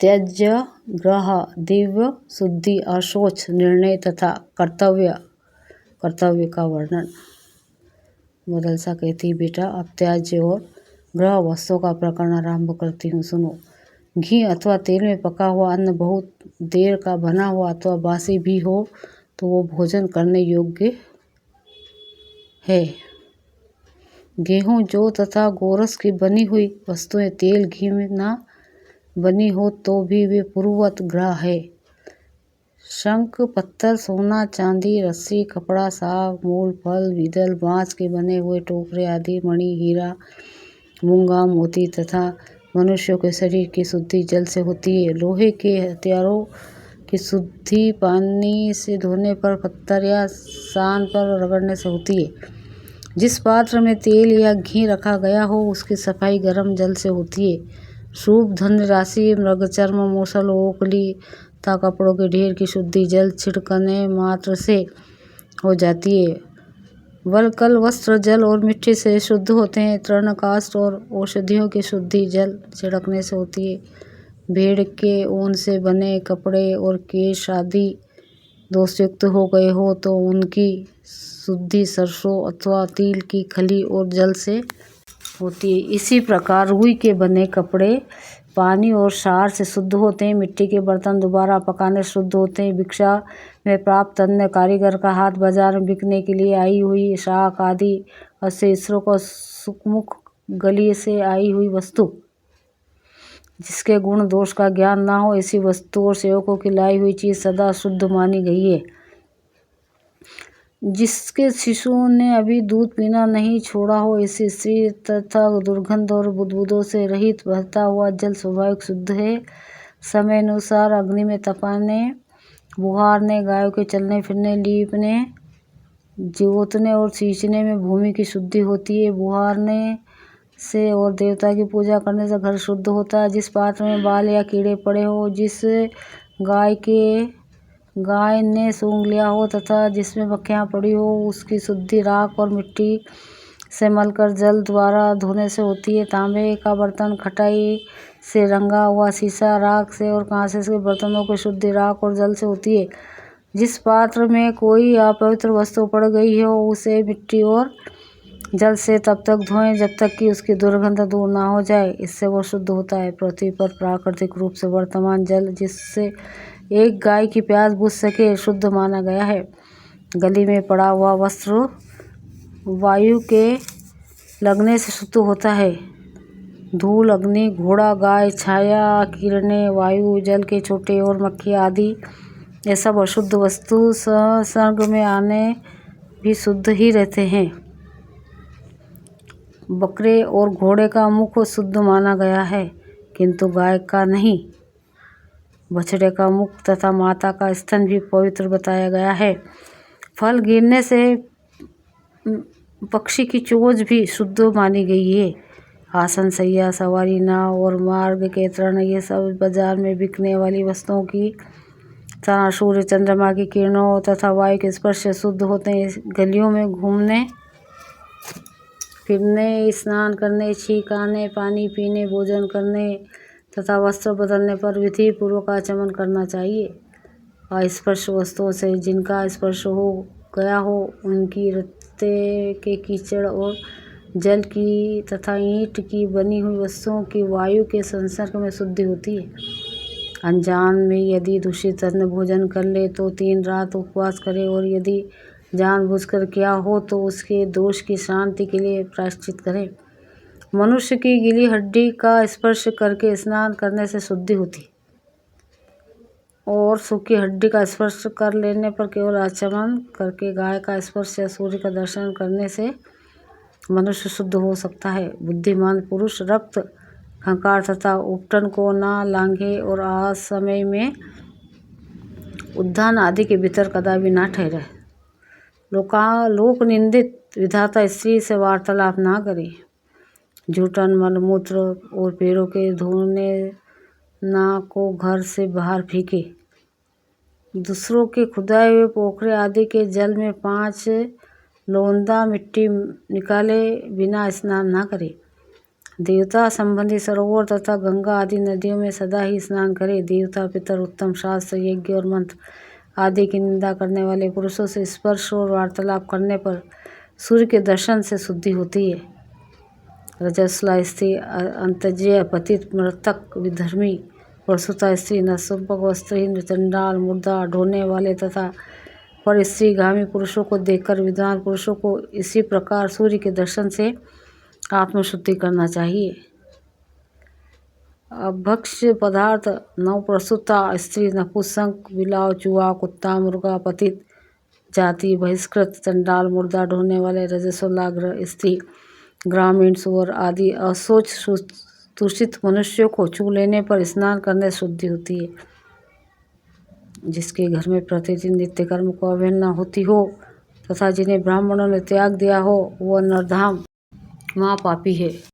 त्याज्य ग्रह दिव्य शुद्धि अशोच निर्णय तथा कर्तव्य का वर्णन। मदरसा कहती, बेटा अब त्याज्य और ग्रह वस्तुओं का प्रकरण आरंभ करती हूँ, सुनो। घी अथवा तेल में पका हुआ अन्न बहुत देर का बना हुआ अथवा बासी भी हो तो वो भोजन करने योग्य है। गेहूं, जौ तथा गोरस की बनी हुई वस्तुएं तेल घी में ना बनी हो तो भी वे पूर्ववत ग्रह है। शंख, पत्थर, सोना, चांदी, रस्सी, कपड़ा, साग, मूल, फल, बीदल, बांस के बने हुए टोकरे आदि, मणि, हीरा, मूंगा, मोती तथा मनुष्यों के शरीर की शुद्धि जल से होती है। लोहे के हथियारों की शुद्धि पानी से धोने पर, पत्थर या सान पर रगड़ने से होती है। जिस पात्र में तेल या घी रखा गया हो उसकी सफाई गर्म जल से होती है। शुभ धन राशि, मृगचर्म, मूसल, ओखली तथा कपड़ों के ढेर की शुद्धि जल छिड़कने मात्र से हो जाती है। वलकल, वस्त्र, जल और मिट्टी से शुद्ध होते हैं। तृण, काष्ठ और औषधियों की शुद्धि जल छिड़कने से होती है। भेड़ के ऊन से बने कपड़े और केश आदि दोषयुक्त हो गए हो तो उनकी शुद्धि सरसों अथवा तिल की खली और जल से होती है। इसी प्रकार रुई के बने कपड़े पानी और क्षार से शुद्ध होते हैं। मिट्टी के बर्तन दोबारा पकाने से शुद्ध होते हैं। भिक्षा में प्राप्त अन्य, कारीगर का हाथ, बाजार में बिकने के लिए आई हुई शाक आदि अस्य ईश्वरों को सुखमुख गली से आई हुई वस्तु, जिसके गुण दोष का ज्ञान ना हो, ऐसी वस्तु और सेवकों की लाई हुई चीज सदा शुद्ध मानी गई है। जिसके शिशुओं ने अभी दूध पीना नहीं छोड़ा हो, ऐसी स्त्री तथा दुर्गंध और बुदबुदों से रहित बहता हुआ जल स्वाभाविक शुद्ध है। समय अनुसार अग्नि में तपाने, बुहारने, गायों के चलने फिरने, लीपने, जोतने और सींचने में भूमि की शुद्धि होती है। बुहारने से और देवता की पूजा करने से घर शुद्ध होता है। जिस पात्र में बाल या कीड़े पड़े हो, जिस गाय ने सूंघ लिया हो तथा जिसमें मक्खियाँ पड़ी हो, उसकी शुद्धि राख और मिट्टी से मलकर जल द्वारा धोने से होती है। तांबे का बर्तन, खटाई से रंगा हुआ शीशा, राख से और कांसे के बर्तनों की शुद्धि राख और जल से होती है। जिस पात्र में कोई अपवित्र वस्तु पड़ गई हो उसे मिट्टी और जल से तब तक धोएं जब तक कि उसकी दुर्गंध दूर ना हो जाए, इससे वो शुद्ध होता है। पृथ्वी पर प्राकृतिक रूप से वर्तमान जल, जिससे एक गाय की प्यास बुझ सके, शुद्ध माना गया है। गली में पड़ा हुआ वस्त्र वायु के लगने से शुद्ध होता है। धूल, अग्नि, घोड़ा, गाय, छाया, किरणें, वायु, जल के छोटे और मक्खी आदि ये सब अशुद्ध वस्तु संसर्ग में आने भी शुद्ध ही रहते हैं। बकरे और घोड़े का मुख शुद्ध माना गया है, किंतु गाय का नहीं। बछड़े का मुख तथा माता का स्तन भी पवित्र बताया गया है। फल गिरने से पक्षी की चोंच भी शुद्ध मानी गई है। आसन, सैया, सवारी, नाव और मार्ग के तृण ये सब बाजार में बिकने वाली वस्तुओं की तरह सूर्य चंद्रमा की किरणों तथा वायु के स्पर्श से शुद्ध होते हैं। गलियों में घूमने फिरने, स्नान करने, छींकने, पानी पीने, भोजन करने तथा वस्त्र बदलने पर विधि पूर्वक आचमन करना चाहिए। अस्पर्श वस्तुओं से जिनका स्पर्श हो गया हो उनकी रत्ते के कीचड़ और जल की तथा ईंट की बनी हुई वस्तुओं की वायु के संसर्ग में शुद्धि होती है। अनजान में यदि दूषित अन्न भोजन कर ले तो 3 रात उपवास करे, और यदि जानबूझकर किया हो तो उसके दोष की शांति के लिए प्रायश्चित करें। मनुष्य की गीली हड्डी का स्पर्श करके स्नान करने से शुद्धि होती, और सूखी हड्डी का स्पर्श कर लेने पर केवल आचमन करके गाय का स्पर्श या सूर्य का दर्शन करने से मनुष्य शुद्ध हो सकता है। बुद्धिमान पुरुष रक्त, खंकार तथा उपटन को ना लांघे और असमय में उद्यान आदि के भीतर कदापि ना ठहरे। लोक निंदित विधाता स्त्री से वार्तालाप ना करे। जूठन, मलमूत्र और पैरों के धोने ना को घर से बाहर फेंके। दूसरों के खुदाए हुए पोखरे आदि के जल में 5 लोंदा मिट्टी निकाले बिना स्नान ना करे। देवता संबंधी सरोवर तथा गंगा आदि नदियों में सदा ही स्नान करें। देवता, पितर, उत्तम शास्त्र, यज्ञ और मंत्र आदि की निंदा करने वाले पुरुषों से स्पर्श और वार्तालाप करने पर सूर्य के दर्शन से शुद्धि होती है। रजस्वला स्त्री, अंतज्य, पतित, मृतक, विधर्मी, परसुता स्त्री, नपुंसक, वस्त्रहीन, चंडाल, मुर्दा, ढोने वाले तथा पर स्त्रीगामी पुरुषों को देखकर विद्वान पुरुषों को इसी प्रकार सूर्य के दर्शन से आत्मशुद्धि करना चाहिए। अभक्ष्य पदार्थ, नवप्रसूता स्त्री, नपुंसक, बिलाव, चूहा, कुत्ता, मुर्गा, पतित जाति, बहिष्कृत, चंडाल, मुर्दा, ढोने वाले, रजस्वला स्त्री, ग्रामीण, सुअर आदि अशोच दूषित मनुष्यों को छू लेने पर स्नान करने से शुद्धि होती है। जिसके घर में प्रतिदिन नित्य कर्म को अवहेलना होती हो तथा जिन्हें ब्राह्मणों ने त्याग दिया हो वह नरधाम महापापी है।